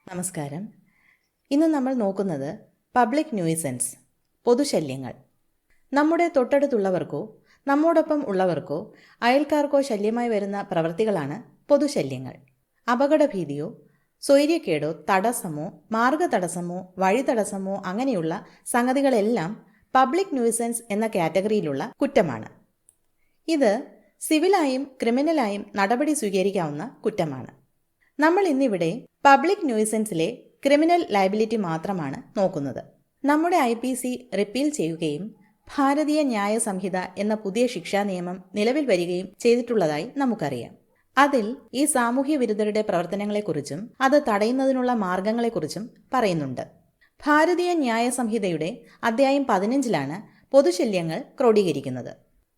നമസ്കാരം. ഇന്ന് നമ്മൾ നോക്കുന്നത് പബ്ലിക് ന്യൂയിസൻസ്, പൊതുശല്യങ്ങൾ. നമ്മുടെ തൊട്ടടുത്തുള്ളവർക്കോ നമ്മോടൊപ്പം ഉള്ളവർക്കോ അയൽക്കാർക്കോ ശല്യമായി വരുന്ന പ്രവൃത്തികളാണ് പൊതുശല്യങ്ങൾ. അപകടഭീതിയോ സ്വൈര്യക്കേടോ തടസ്സമോ മാർഗതടസ്സമോ വഴിതടസ്സമോ അങ്ങനെയുള്ള സംഗതികളെല്ലാം പബ്ലിക് ന്യൂയിസൻസ് എന്ന കാറ്റഗറിയിലുള്ള കുറ്റമാണ്. ഇത് സിവിലായും ക്രിമിനലായും നടപടി സ്വീകരിക്കാവുന്ന കുറ്റമാണ്. നമ്മൾ ഇന്നിവിടെ പബ്ലിക് ന്യൂയിസൻസിലെ ക്രിമിനൽ ലയബിലിറ്റി മാത്രമാണ് നോക്കുന്നത്. നമ്മുടെ IPC റിപ്പീൽ ചെയ്യുകയും ഭാരതീയ ന്യായ സംഹിത എന്ന പുതിയ ശിക്ഷാ നിയമം നിലവിൽ വരികയും ചെയ്തിട്ടുള്ളതായി നമുക്കറിയാം. അതിൽ ഈ സാമൂഹ്യ വിരുദ്ധരുടെ പ്രവർത്തനങ്ങളെക്കുറിച്ചും അത് തടയുന്നതിനുള്ള മാർഗങ്ങളെക്കുറിച്ചും പറയുന്നുണ്ട്. ഭാരതീയ ന്യായ സംഹിതയുടെ അധ്യായം 15 പൊതുശല്യങ്ങൾ ക്രോഡീകരിക്കുന്നത്.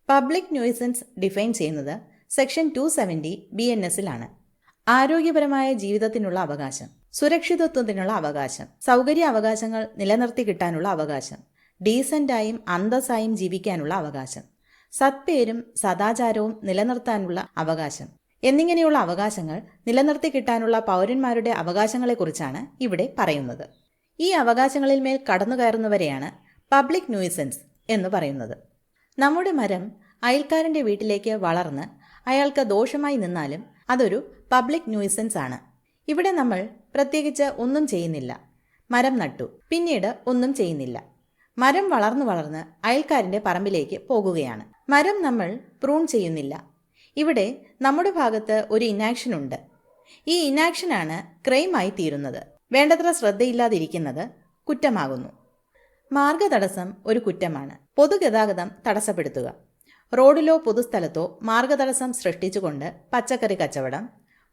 പബ്ലിക് ന്യൂയിസൻസ് ഡിഫൈൻ ചെയ്യുന്നത് സെക്ഷൻ 270 BNS ആരോഗ്യപരമായ ജീവിതത്തിനുള്ള അവകാശം, സുരക്ഷിതത്വത്തിനുള്ള അവകാശം, സൗകര്യ അവകാശങ്ങൾ നിലനിർത്തി കിട്ടാനുള്ള അവകാശം, ഡീസന്റായും അന്തസ്സായും ജീവിക്കാനുള്ള അവകാശം, സത്പേരും സദാചാരവും നിലനിർത്താനുള്ള അവകാശം എന്നിങ്ങനെയുള്ള അവകാശങ്ങൾ നിലനിർത്തി കിട്ടാനുള്ള പൗരന്മാരുടെ അവകാശങ്ങളെക്കുറിച്ചാണ് ഇവിടെ പറയുന്നത്. ഈ അവകാശങ്ങളിൽ മേൽ കടന്നു കയറുന്നവരെയാണ് പബ്ലിക് ന്യൂയിസൻസ് എന്ന് പറയുന്നത്. നമ്മുടെ മരം അയൽക്കാരൻ്റെ വീട്ടിലേക്ക് വളർന്ന് അയാൾക്ക് ദോഷമായി നിന്നാലും അതൊരു പബ്ലിക് ന്യൂയിസൻസ് ആണ്. ഇവിടെ നമ്മൾ പ്രത്യേകിച്ച് ഒന്നും ചെയ്യുന്നില്ല. മരം നട്ടു, പിന്നീട് ഒന്നും ചെയ്യുന്നില്ല. മരം വളർന്ന് അയൽക്കാരൻ്റെ പറമ്പിലേക്ക് പോകുകയാണ്. മരം നമ്മൾ പ്രൂൺ ചെയ്യുന്നില്ല. ഇവിടെ നമ്മുടെ ഭാഗത്ത് ഒരു ഇനാക്ഷൻ ഉണ്ട്. ഈ ഇനാക്ഷനാണ് ക്രൈമായി തീരുന്നത്. വേണ്ടത്ര ശ്രദ്ധയില്ലാതിരിക്കുന്നത് കുറ്റമാകുന്നു. മാർഗതടസ്സം ഒരു കുറ്റമാണ്. പൊതുഗതാഗതം തടസ്സപ്പെടുത്തുക, റോഡിലോ പൊതുസ്ഥലത്തോ മാർഗതടസ്സം സൃഷ്ടിച്ചുകൊണ്ട് പച്ചക്കറി കച്ചവടം,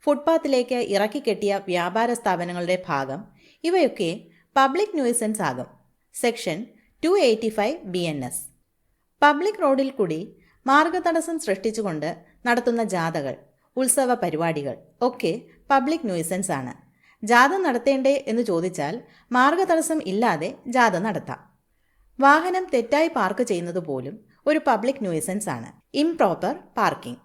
ഫുട്പാത്തിലേക്ക് ഇറക്കിക്കെട്ടിയ വ്യാപാര സ്ഥാപനങ്ങളുടെ ഭാഗം, ഇവയൊക്കെ പബ്ലിക് ന്യൂയിസൻസ് ആകും. Section 285 BNS. പബ്ലിക് റോഡിൽ കൂടി മാർഗതടസ്സം സൃഷ്ടിച്ചുകൊണ്ട് നടത്തുന്ന ജാഥകൾ, ഉത്സവ പരിപാടികൾ ഒക്കെ പബ്ലിക് ന്യൂയിസൻസ് ആണ്. ജാഥ നടത്തേണ്ടേ എന്ന് ചോദിച്ചാൽ മാർഗതടസ്സം ഇല്ലാതെ ജാഥ നടത്താം. വാഹനം തെറ്റായി പാർക്ക് ചെയ്യുന്നത് പോലും ഒരു പബ്ലിക് ന്യൂയിസൻസ് ആണ്. Improper parking.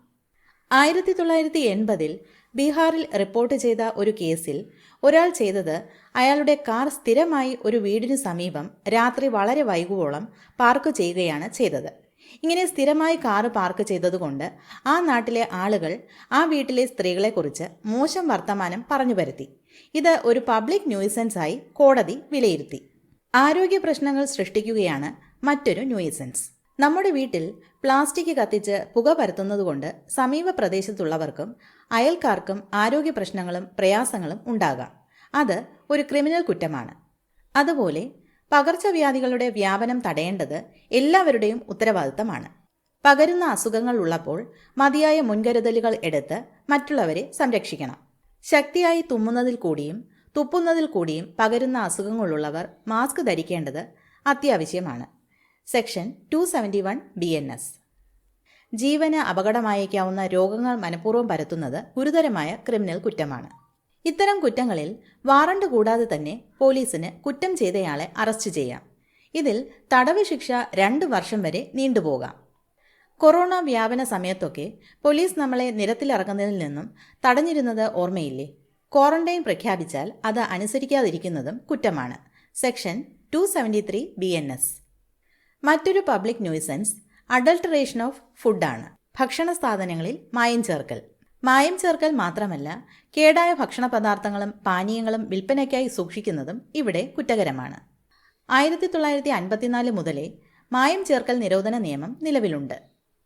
1980 ബീഹാറിൽ റിപ്പോർട്ട് ചെയ്ത ഒരു കേസിൽ ഒരാൾ ചെയ്തത് അയാളുടെ കാർ സ്ഥിരമായി ഒരു വീടിനു സമീപം രാത്രി വളരെ വൈകുവോളം പാർക്ക് ചെയ്യുകയാണ് ചെയ്തത്. ഇങ്ങനെ സ്ഥിരമായി കാറ് പാർക്ക് ചെയ്തതുകൊണ്ട് ആ നാട്ടിലെ ആളുകൾ ആ വീട്ടിലെ സ്ത്രീകളെക്കുറിച്ച് മോശം വർത്തമാനം പറഞ്ഞു വരുത്തി. ഇത് ഒരു പബ്ലിക് ന്യൂയിസൻസായി കോടതി വിലയിരുത്തി. ആരോഗ്യ പ്രശ്നങ്ങൾ സൃഷ്ടിക്കുകയാണ് മറ്റൊരു ന്യൂയിസൻസ്. നമ്മുടെ വീട്ടിൽ പ്ലാസ്റ്റിക് കത്തിച്ച് പുക പരത്തുന്നതുകൊണ്ട് സമീപ പ്രദേശത്തുള്ളവർക്കും അയൽക്കാർക്കും ആരോഗ്യ പ്രശ്നങ്ങളും പ്രയാസങ്ങളും ഉണ്ടാകാം. അത് ഒരു ക്രിമിനൽ കുറ്റമാണ്. അതുപോലെ പകർച്ചവ്യാധികളുടെ വ്യാപനം തടയേണ്ടത് എല്ലാവരുടെയും ഉത്തരവാദിത്തമാണ്. പകരുന്ന അസുഖങ്ങൾ ഉള്ളപ്പോൾ മതിയായ മുൻകരുതലുകൾ എടുത്ത് മറ്റുള്ളവരെ സംരക്ഷിക്കണം. ശക്തിയായി തുമ്മുന്നതിൽ കൂടിയും തുപ്പുന്നതിൽ കൂടിയും പകരുന്ന അസുഖങ്ങളുള്ളവർ മാസ്ക് ധരിക്കേണ്ടത് അത്യാവശ്യമാണ്. Section 271 BNS. ജീവന് അപകടമായേക്കാവുന്ന രോഗങ്ങൾ മനഃപൂർവ്വം പരത്തുന്നത് ഗുരുതരമായ ക്രിമിനൽ കുറ്റമാണ്. ഇത്തരം കുറ്റങ്ങളിൽ വാറണ്ട് കൂടാതെ തന്നെ പോലീസിന് കുറ്റം ചെയ്തയാളെ അറസ്റ്റ് ചെയ്യാം. ഇതിൽ തടവ് ശിക്ഷ 2 വർഷം വരെ നീണ്ടുപോകാം. കൊറോണ വ്യാപന സമയത്തൊക്കെ പോലീസ് നമ്മളെ നിരത്തിലിറങ്ങുന്നതിൽ നിന്നും തടഞ്ഞിരുന്നത് ഓർമ്മയില്ലേ? ക്വാറന്റൈൻ പ്രഖ്യാപിച്ചാൽ അത് അനുസരിക്കാതിരിക്കുന്നതും കുറ്റമാണ്. Section 273 BNS. മറ്റൊരു പബ്ലിക് ന്യൂയിസൻസ് അഡൾട്ടറേഷൻ ഓഫ് ഫുഡാണ്. ഭക്ഷണ സാധനങ്ങളിൽ മായം ചേർക്കൽ. മായം ചേർക്കൽ മാത്രമല്ല, കേടായ ഭക്ഷണ പദാർത്ഥങ്ങളും പാനീയങ്ങളും വിൽപ്പനയ്ക്കായി സൂക്ഷിക്കുന്നതും ഇവിടെ കുറ്റകരമാണ്. 1954 മുതലേ മായം ചേർക്കൽ നിരോധന നിയമം നിലവിലുണ്ട്.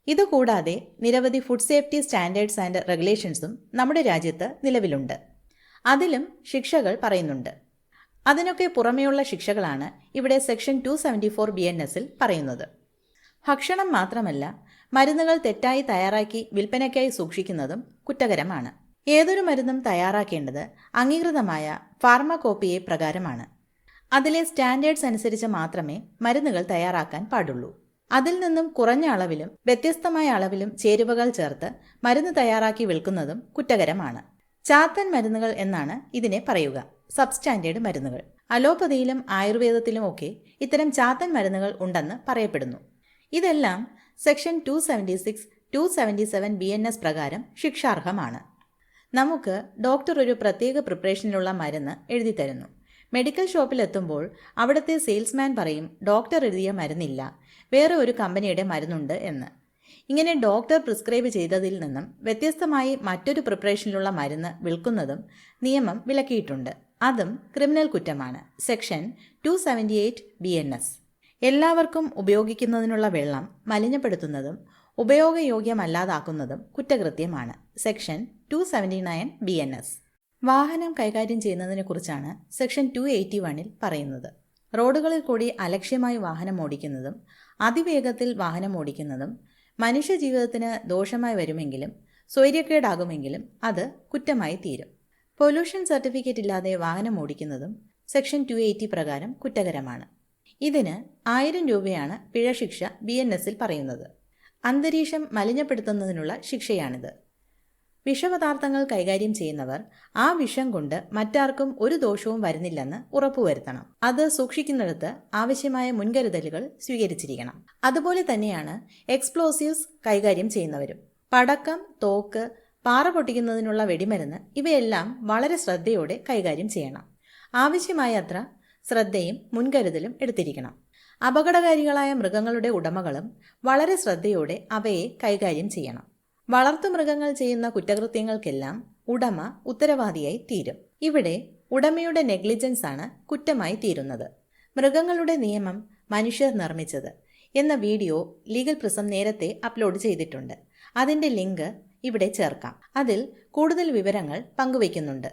ഇതുകൂടാതെ നിരവധി ഫുഡ് സേഫ്റ്റി സ്റ്റാൻഡേർഡ്സ് ആൻഡ് റെഗുലേഷൻസും നമ്മുടെ രാജ്യത്ത് നിലവിലുണ്ട്. അതിലും ശിക്ഷകൾ പറയുന്നുണ്ട്. അതിനൊക്കെ പുറമെയുള്ള ശിക്ഷകളാണ് ഇവിടെ സെക്ഷൻ 274 BNS പറയുന്നത്. ഭക്ഷണം മാത്രമല്ല, മരുന്നുകൾ തെറ്റായി തയ്യാറാക്കി വിൽപ്പനയ്ക്കായി സൂക്ഷിക്കുന്നതും കുറ്റകരമാണ്. ഏതൊരു മരുന്നും തയ്യാറാക്കേണ്ടത് അംഗീകൃതമായ ഫാർമകോപ്പിയെ പ്രകാരമാണ്. അതിലെ സ്റ്റാൻഡേർഡ്സ് അനുസരിച്ച് മാത്രമേ മരുന്നുകൾ തയ്യാറാക്കാൻ പാടുള്ളൂ. അതിൽ നിന്നും കുറഞ്ഞ അളവിലും വ്യത്യസ്തമായ അളവിലും ചേരുവകൾ ചേർത്ത് മരുന്ന് തയ്യാറാക്കി വിൽക്കുന്നതും കുറ്റകരമാണ്. ചാത്തൻ മരുന്നുകൾ എന്നാണ് ഇതിനെ പറയുക. സബ്സ്റ്റാൻഡേർഡ് മരുന്നുകൾ. അലോപ്പതിയിലും ആയുർവേദത്തിലും ഒക്കെ ഇത്തരം ചാത്തൻ മരുന്നുകൾ ഉണ്ടെന്ന് പറയപ്പെടുന്നു. ഇതെല്ലാം സെക്ഷൻ 276, 277 BNS പ്രകാരം ശിക്ഷാർഹമാണ്. നമുക്ക് ഡോക്ടർ ഒരു പ്രത്യേക പ്രിപ്പറേഷനിലുള്ള മരുന്ന് എഴുതി തരുന്നു. മെഡിക്കൽ ഷോപ്പിലെത്തുമ്പോൾ അവിടുത്തെ സെയിൽസ്മാൻ പറയും ഡോക്ടർ എഴുതിയ മരുന്നില്ല, വേറെ ഒരു കമ്പനിയുടെ മരുന്നുണ്ട് എന്ന്. ഇങ്ങനെ ഡോക്ടർ പ്രിസ്ക്രൈബ് ചെയ്തതിൽ നിന്നും വ്യത്യസ്തമായി മറ്റൊരു പ്രിപ്പറേഷനിലുള്ള മരുന്ന് വിൽക്കുന്നതും നിയമം വിലക്കിയിട്ടുണ്ട്. അതും ക്രിമിനൽ കുറ്റമാണ്. Section 278 BNS. എല്ലാവർക്കും ഉപയോഗിക്കുന്നതിനുള്ള വെള്ളം മലിനപ്പെടുത്തുന്നതും ഉപയോഗയോഗ്യമല്ലാതാക്കുന്നതും കുറ്റകൃത്യമാണ്. Section 279 BNS. വാഹനം കൈകാര്യം ചെയ്യുന്നതിനെക്കുറിച്ചാണ് സെക്ഷൻ 281 പറയുന്നത്. റോഡുകളിൽ കൂടി അലക്ഷ്യമായി വാഹനം ഓടിക്കുന്നതും അതിവേഗത്തിൽ വാഹനം ഓടിക്കുന്നതും മനുഷ്യജീവിതത്തിന് ദോഷമായി വരുമെങ്കിലും സ്വൈര്യക്കേടാകുമെങ്കിലും അത് കുറ്റമായി തീരും. പൊല്യൂഷൻ സർട്ടിഫിക്കറ്റ് ഇല്ലാതെ വാഹനം ഓടിക്കുന്നതും സെക്ഷൻ 280 പ്രകാരം കുറ്റകരമാണ്. ഇതിന് 1000 രൂപയാണ് പിഴശിക്ഷ BNSൽ പറയുന്നത്. അന്തരീക്ഷം മലിനപ്പെടുത്തുന്നതിനുള്ള ശിക്ഷയാണിത്. വിഷപദാർത്ഥങ്ങൾ കൈകാര്യം ചെയ്യുന്നവർ ആ വിഷം കൊണ്ട് മറ്റാർക്കും ഒരു ദോഷവും വരുന്നില്ലെന്ന് ഉറപ്പുവരുത്തണം. അത് സൂക്ഷിക്കുന്നിടത്ത് ആവശ്യമായ മുൻകരുതലുകൾ സ്വീകരിച്ചിരിക്കണം. അതുപോലെ തന്നെയാണ് എക്സ്പ്ലോസീവ്സ് കൈകാര്യം ചെയ്യുന്നവരും. പടക്കം, തോക്ക്, പാറ പൊട്ടിക്കുന്നതിനുള്ള വെടിമരുന്ന് ഇവയെല്ലാം വളരെ ശ്രദ്ധയോടെ കൈകാര്യം ചെയ്യണം. ആവശ്യമായ അത്ര ശ്രദ്ധയും മുൻകരുതലും എടുത്തിരിക്കണം. അപകടകാരികളായ മൃഗങ്ങളുടെ ഉടമകളും വളരെ ശ്രദ്ധയോടെ അവയെ കൈകാര്യം ചെയ്യണം. വളർത്തുമൃഗങ്ങൾ ചെയ്യുന്ന കുറ്റകൃത്യങ്ങൾക്കെല്ലാം ഉടമ ഉത്തരവാദിയായി തീരും. ഇവിടെ ഉടമയുടെ നെഗ്ലിജൻസ് ആണ് കുറ്റമായി തീരുന്നത്. മൃഗങ്ങളുടെ നിയമം മനുഷ്യർ നിർമ്മിച്ചത് എന്ന വീഡിയോ ലീഗൽ പ്രിസം നേരത്തെ അപ്ലോഡ് ചെയ്തിട്ടുണ്ട്. അതിൻ്റെ ലിങ്ക് ഇവിടെ ചേർക്കാം. അതിൽ കൂടുതൽ വിവരങ്ങൾ പങ്കുവയ്ക്കുന്നുണ്ട്.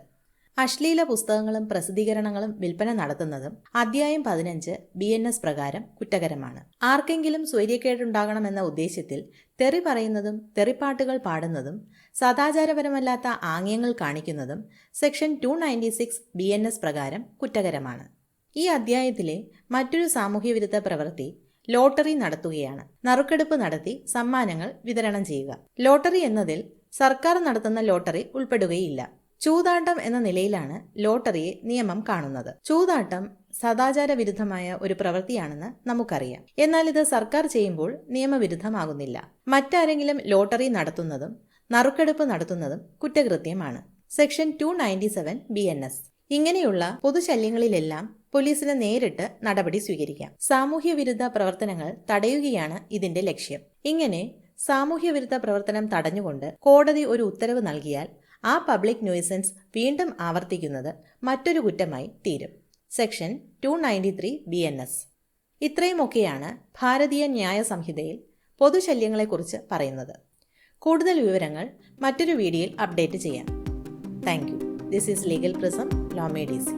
അശ്ലീല പുസ്തകങ്ങളും പ്രസിദ്ധീകരണങ്ങളും വിൽപ്പന നടത്തുന്നതും അധ്യായം 15 BNS പ്രകാരം കുറ്റകരമാണ്. ആർക്കെങ്കിലും സ്വൈര്യക്കേടുണ്ടാകണമെന്ന ഉദ്ദേശ്യത്തിൽ തെറി പറയുന്നതും തെറിപ്പാട്ടുകൾ പാടുന്നതും സദാചാരപരമല്ലാത്ത ആംഗ്യങ്ങൾ കാണിക്കുന്നതും സെക്ഷൻ 296 BNS പ്രകാരം കുറ്റകരമാണ്. ഈ അധ്യായത്തിലെ മറ്റൊരു സാമൂഹ്യവിരുദ്ധ പ്രവൃത്തി ലോട്ടറി നടത്തുകയാണ്. നറുക്കെടുപ്പ് നടത്തി സമ്മാനങ്ങൾ വിതരണം ചെയ്യുക. ലോട്ടറി എന്നതിൽ സർക്കാർ നടത്തുന്ന ലോട്ടറി ഉൾപ്പെടുകയില്ല. ചൂതാട്ടം എന്ന നിലയിലാണ് ലോട്ടറിയെ നിയമം കാണുന്നത്. ചൂതാട്ടം സദാചാര വിരുദ്ധമായ ഒരു പ്രവൃത്തിയാണെന്ന് നമുക്കറിയാം. എന്നാൽ ഇത് സർക്കാർ ചെയ്യുമ്പോൾ നിയമവിരുദ്ധമാകുന്നില്ല. മറ്റാരെങ്കിലും ലോട്ടറി നടത്തുന്നതും നറുക്കെടുപ്പ് നടത്തുന്നതും കുറ്റകൃത്യമാണ്. Section 297 BNS. ഇങ്ങനെയുള്ള പൊതുശല്യങ്ങളിലെല്ലാം പോലീസിന് നേരിട്ട് നടപടി സ്വീകരിക്കാം. സാമൂഹ്യവിരുദ്ധ പ്രവർത്തനങ്ങൾ തടയുകയാണ് ഇതിന്റെ ലക്ഷ്യം. ഇങ്ങനെ സാമൂഹ്യവിരുദ്ധ പ്രവർത്തനം തടഞ്ഞുകൊണ്ട് കോടതി ഒരു ഉത്തരവ് നൽകിയാൽ ആ പബ്ലിക് ന്യൂസൻസ് വീണ്ടും ആവർത്തിക്കുന്നത് മറ്റൊരു കുറ്റമായി തീരും. Section 293 BNS. ഇത്രയുമൊക്കെയാണ് ഭാരതീയ ന്യായ സംഹിതയിൽ പൊതുശല്യങ്ങളെക്കുറിച്ച് പറയുന്നത്. കൂടുതൽ വിവരങ്ങൾ മറ്റൊരു വീഡിയോയിൽ അപ്ഡേറ്റ് ചെയ്യാം. Thank you. This is legal prism, law made easy.